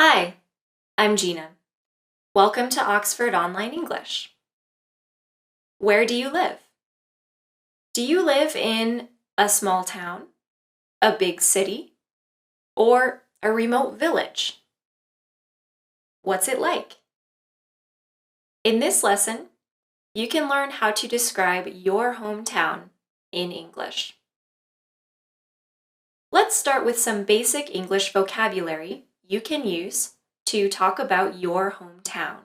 Hi, I'm Gina. Welcome to Oxford Online English. Where do you live? Do you live in a small town, a big city, or a remote village? What's it like? In this lesson, you can learn how to describe your hometown in English. Let's start with some basic English vocabulary you can use to talk about your hometown.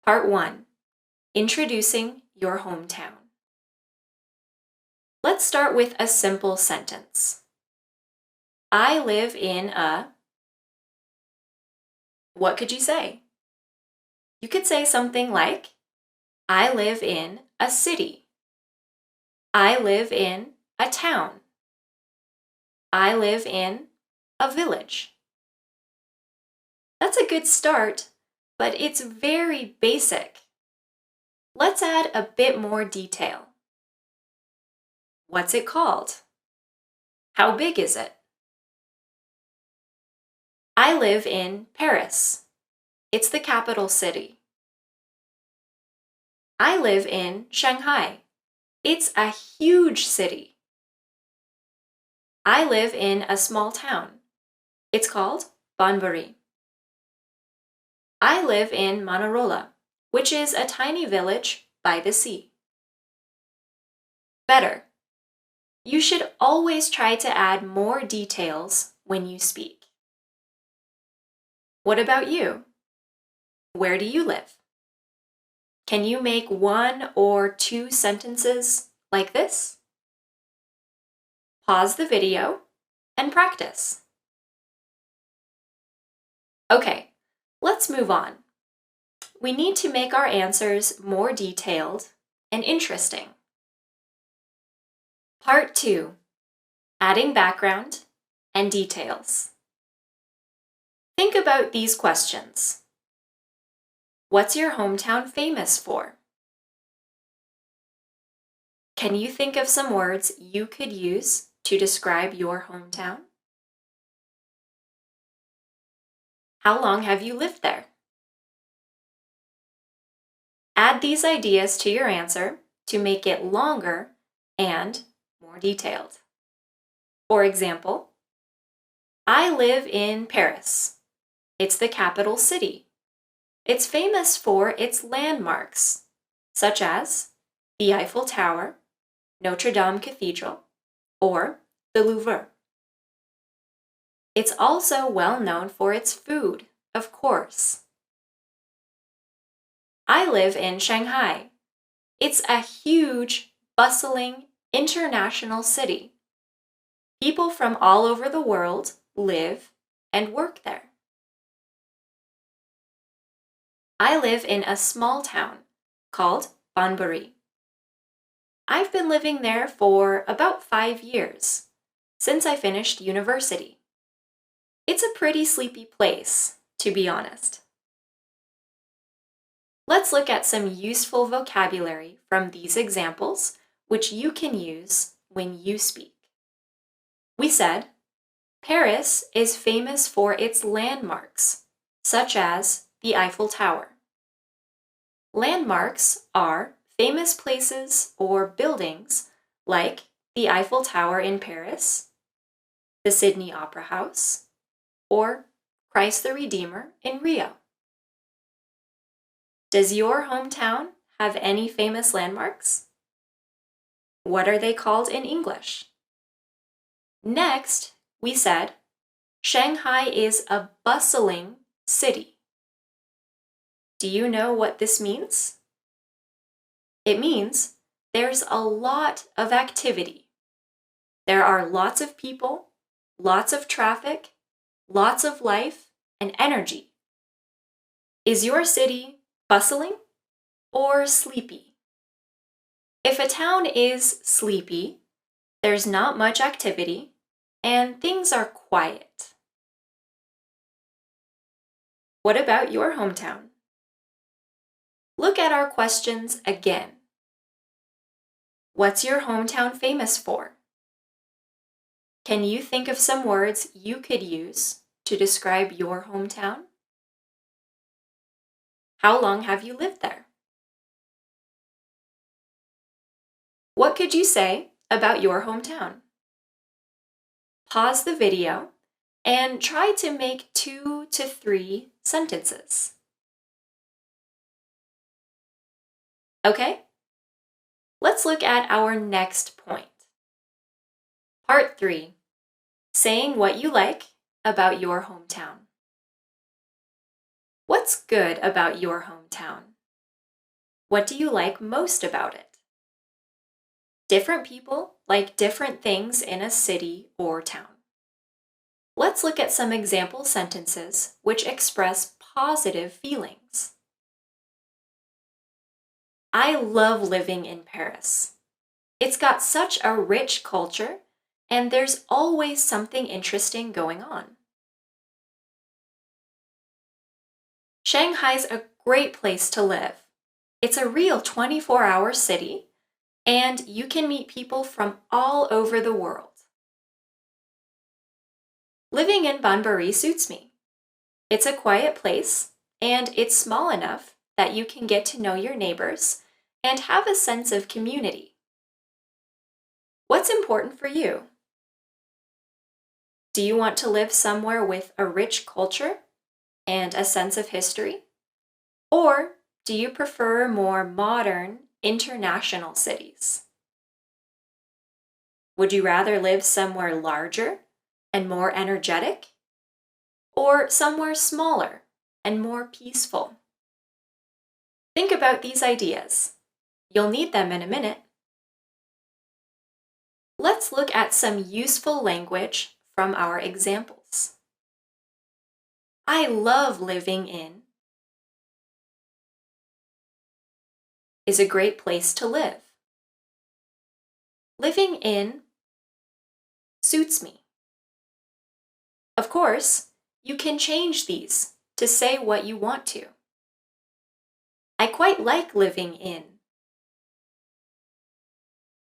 Part 1. Introducing your hometown. Let's start with a simple sentence. I live in a... What could you say? You could say something like, I live in a city. I live in a town. I live in a village. That's a good start, but it's very basic. Let's add a bit more detail. What's it called? How big is it? I live in Paris. It's the capital city. I live in Shanghai. It's a huge city. I live in a small town. It's called Banbury. I live in Manarola, which is a tiny village by the sea. Better. You should always try to add more details when you speak. What about you? Where do you live? Can you make 1 or 2 sentences like this? Pause the video and practice. Okay, let's move on. We need to make our answers more detailed and interesting. Part 2. Adding background and details. Think about these questions. What's your hometown famous for? Can you think of some words you could use to describe your hometown? How long have you lived there? Add these ideas to your answer to make it longer and more detailed. For example, I live in Paris. It's the capital city. It's famous for its landmarks, such as the Eiffel Tower, Notre Dame Cathedral, or the Louvre. It's also well known for its food, of course. I live in Shanghai. It's a huge, bustling, international city. People from all over the world live and work there. I live in a small town called Banbury. I've been living there for about 5 years, since I finished university. It's a pretty sleepy place, to be honest. Let's look at some useful vocabulary from these examples, which you can use when you speak. We said, Paris is famous for its landmarks, such as the Eiffel Tower. Landmarks are famous places or buildings like the Eiffel Tower in Paris, the Sydney Opera House, or Christ the Redeemer in Rio. Does your hometown have any famous landmarks? What are they called in English? Next, we said, Shanghai is a bustling city. Do you know what this means? It means there's a lot of activity. There are lots of people, lots of traffic, lots of life and energy. Is your city bustling or sleepy? If a town is sleepy, there's not much activity and things are quiet. What about your hometown? Look at our questions again. What's your hometown famous for? Can you think of some words you could use to describe your hometown? How long have you lived there? What could you say about your hometown? Pause the video and try to make 2 to 3 sentences. Okay, let's look at our next point. Part 3, saying what you like about your hometown. What's good about your hometown? What do you like most about it? Different people like different things in a city or town. Let's look at some example sentences which express positive feelings. I love living in Paris. It's got such a rich culture, and there's always something interesting going on. Shanghai's a great place to live. It's a real 24-hour city, and you can meet people from all over the world. Living in Banbury suits me. It's a quiet place, and it's small enough that you can get to know your neighbors and have a sense of community. What's important for you? Do you want to live somewhere with a rich culture and a sense of history? Or do you prefer more modern, international cities? Would you rather live somewhere larger and more energetic? Or somewhere smaller and more peaceful? Think about these ideas. You'll need them in a minute. Let's look at some useful language from our examples. I love living in is a great place to live. Living in suits me. Of course, you can change these to say what you want to. I quite like living in.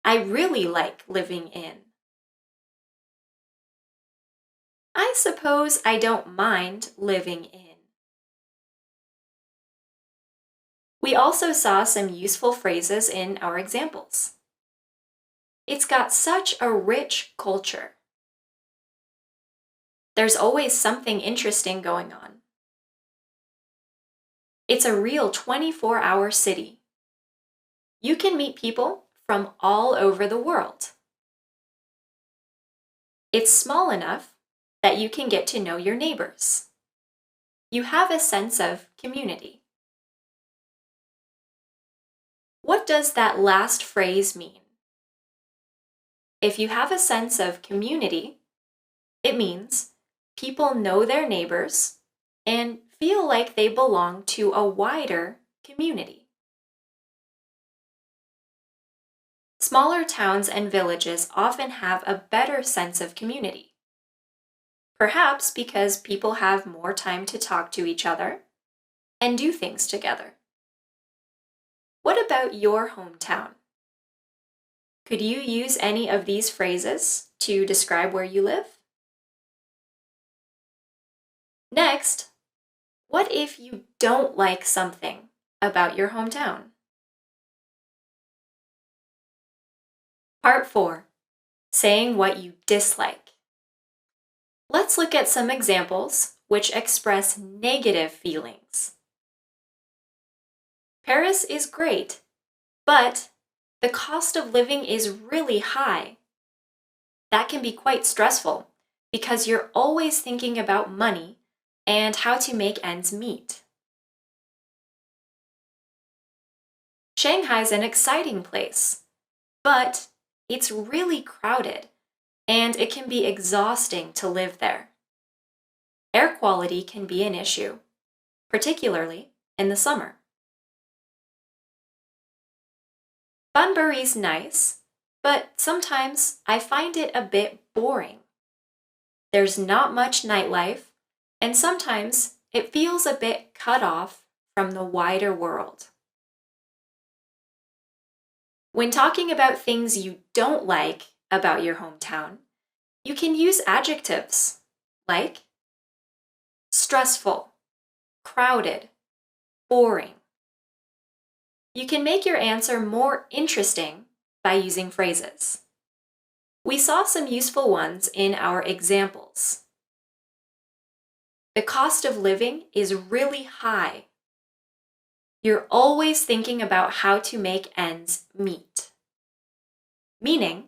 I really like living in. I suppose I don't mind living in. We also saw some useful phrases in our examples. It's got such a rich culture. There's always something interesting going on. It's a real 24-hour city. You can meet people from all over the world. It's small enough that you can get to know your neighbors. You have a sense of community. What does that last phrase mean? If you have a sense of community, it means people know their neighbors and feel like they belong to a wider community. Smaller towns and villages often have a better sense of community. Perhaps because people have more time to talk to each other and do things together. What about your hometown? Could you use any of these phrases to describe where you live? Next, what if you don't like something about your hometown? Part 4, saying what you dislike. Let's look at some examples which express negative feelings. Paris is great, but the cost of living is really high. That can be quite stressful because you're always thinking about money and how to make ends meet. Shanghai's an exciting place, but it's really crowded and it can be exhausting to live there. Air quality can be an issue, particularly in the summer. Bunbury's nice, but sometimes I find it a bit boring. There's not much nightlife, and sometimes it feels a bit cut off from the wider world. When talking about things you don't like about your hometown, you can use adjectives like stressful, crowded, boring. You can make your answer more interesting by using phrases. We saw some useful ones in our examples. The cost of living is really high. You're always thinking about how to make ends meet. Meaning,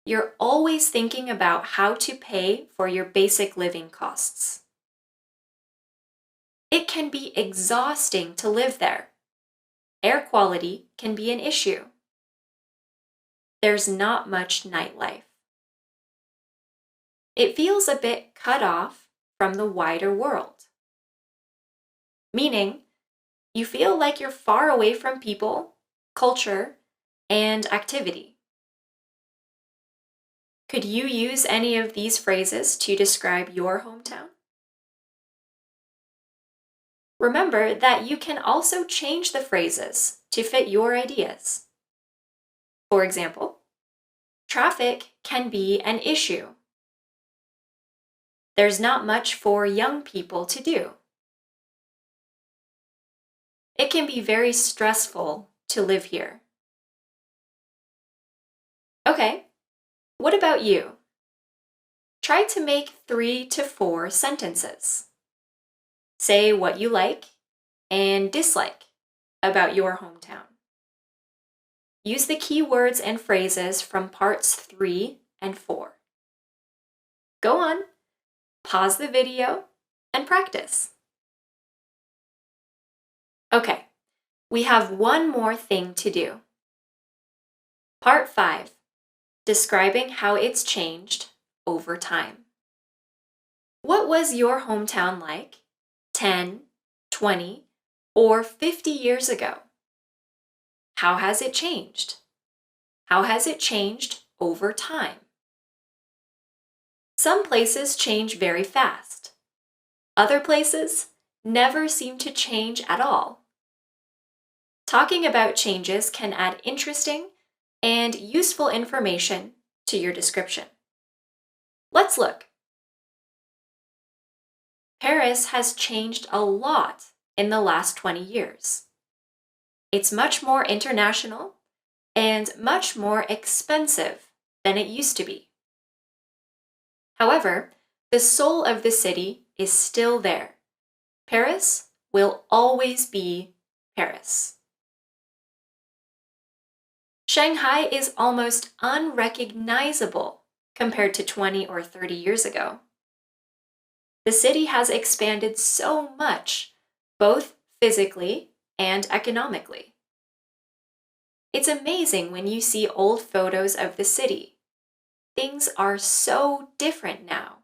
you're always thinking about how to pay for your basic living costs. It can be exhausting to live there. Air quality can be an issue. There's not much nightlife. It feels a bit cut off from the wider world. Meaning, you feel like you're far away from people, culture, and activity. Could you use any of these phrases to describe your hometown? Remember that you can also change the phrases to fit your ideas. For example, traffic can be an issue. There's not much for young people to do. It can be very stressful to live here. Okay, what about you? Try to make 3 to 4 sentences. Say what you like and dislike about your hometown. Use the key words and phrases from parts 3 and 4. Go on, pause the video, and practice. Okay, we have one more thing to do. Part 5, describing how it's changed over time. What was your hometown like 10, 20, or 50 years ago? How has it changed? How has it changed over time? Some places change very fast. Other places never seem to change at all. Talking about changes can add interesting and useful information to your description. Let's look. Paris has changed a lot in the last 20 years. It's much more international and much more expensive than it used to be. However, the soul of the city is still there. Paris will always be Paris. Shanghai is almost unrecognizable compared to 20 or 30 years ago. The city has expanded so much, both physically and economically. It's amazing when you see old photos of the city. Things are so different now.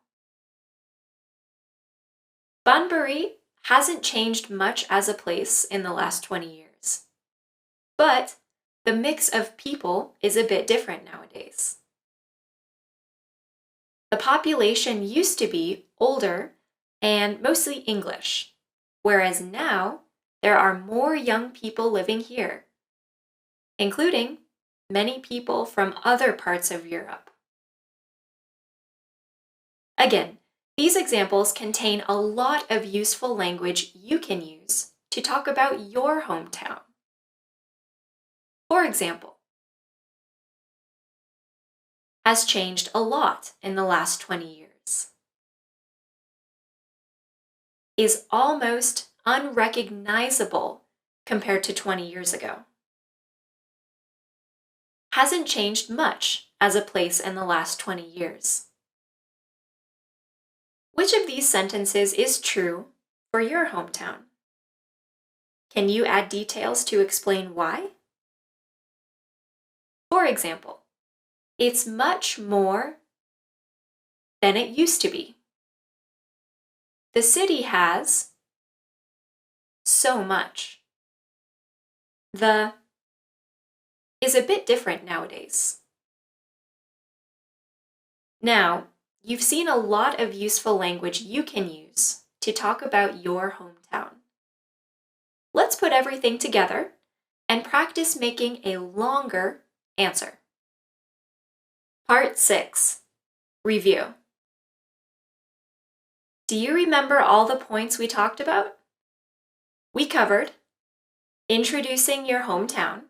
Banbury hasn't changed much as a place in the last 20 years. But the mix of people is a bit different nowadays. The population used to be older and mostly English, whereas now there are more young people living here, including many people from other parts of Europe. Again, these examples contain a lot of useful language you can use to talk about your hometown. For example, has changed a lot in the last 20 years. Is almost unrecognizable compared to 20 years ago. Hasn't changed much as a place in the last 20 years. Which of these sentences is true for your hometown? Can you add details to explain why? For example, it's much more than it used to be. The city has so much. The is a bit different nowadays. Now, you've seen a lot of useful language you can use to talk about your hometown. Let's put everything together and practice making a longer answer. Part 6, Review. Do you remember all the points we talked about? We covered introducing your hometown,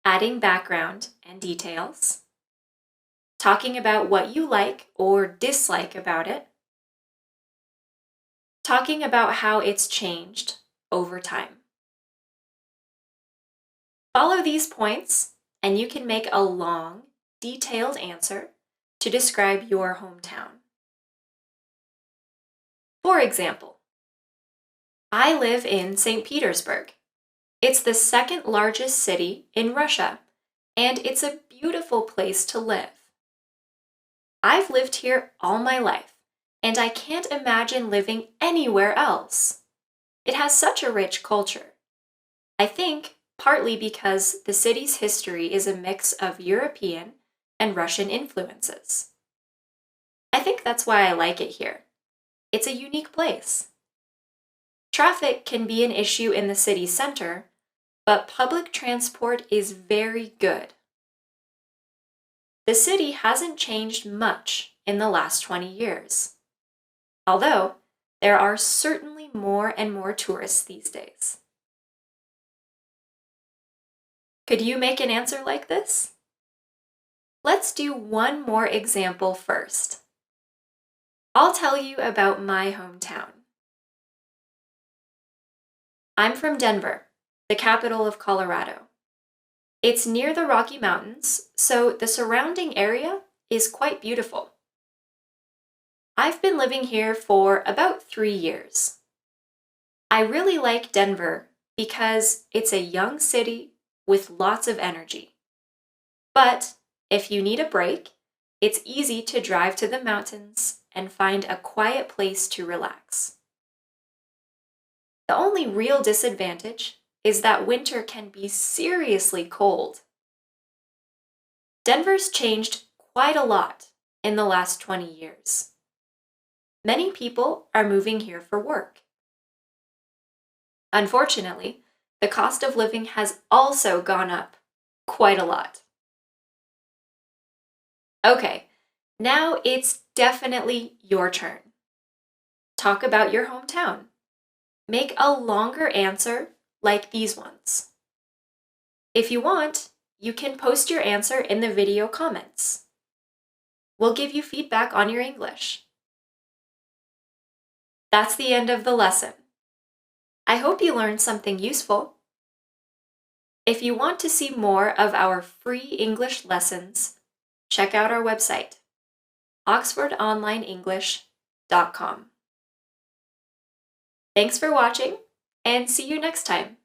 adding background and details, talking about what you like or dislike about it, talking about how it's changed over time. Follow these points, and you can make a long, detailed answer to describe your hometown. For example, I live in St. Petersburg. It's the second largest city in Russia, and it's a beautiful place to live. I've lived here all my life, and I can't imagine living anywhere else. It has such a rich culture. I think partly because the city's history is a mix of European and Russian influences. I think that's why I like it here. It's a unique place. Traffic can be an issue in the city center, but public transport is very good. The city hasn't changed much in the last 20 years, although there are certainly more and more tourists these days. Could you make an answer like this? Let's do one more example first. I'll tell you about my hometown. I'm from Denver, the capital of Colorado. It's near the Rocky Mountains, so the surrounding area is quite beautiful. I've been living here for about 3 years. I really like Denver because it's a young city with lots of energy. But if you need a break, it's easy to drive to the mountains and find a quiet place to relax. The only real disadvantage is that winter can be seriously cold. Denver's changed quite a lot in the last 20 years. Many people are moving here for work. Unfortunately, the cost of living has also gone up quite a lot. Okay, now it's definitely your turn. Talk about your hometown. Make a longer answer like these ones. If you want, you can post your answer in the video comments. We'll give you feedback on your English. That's the end of the lesson. I hope you learned something useful. If you want to see more of our free English lessons, check out our website, oxfordonlineenglish.com. Thanks for watching, and see you next time.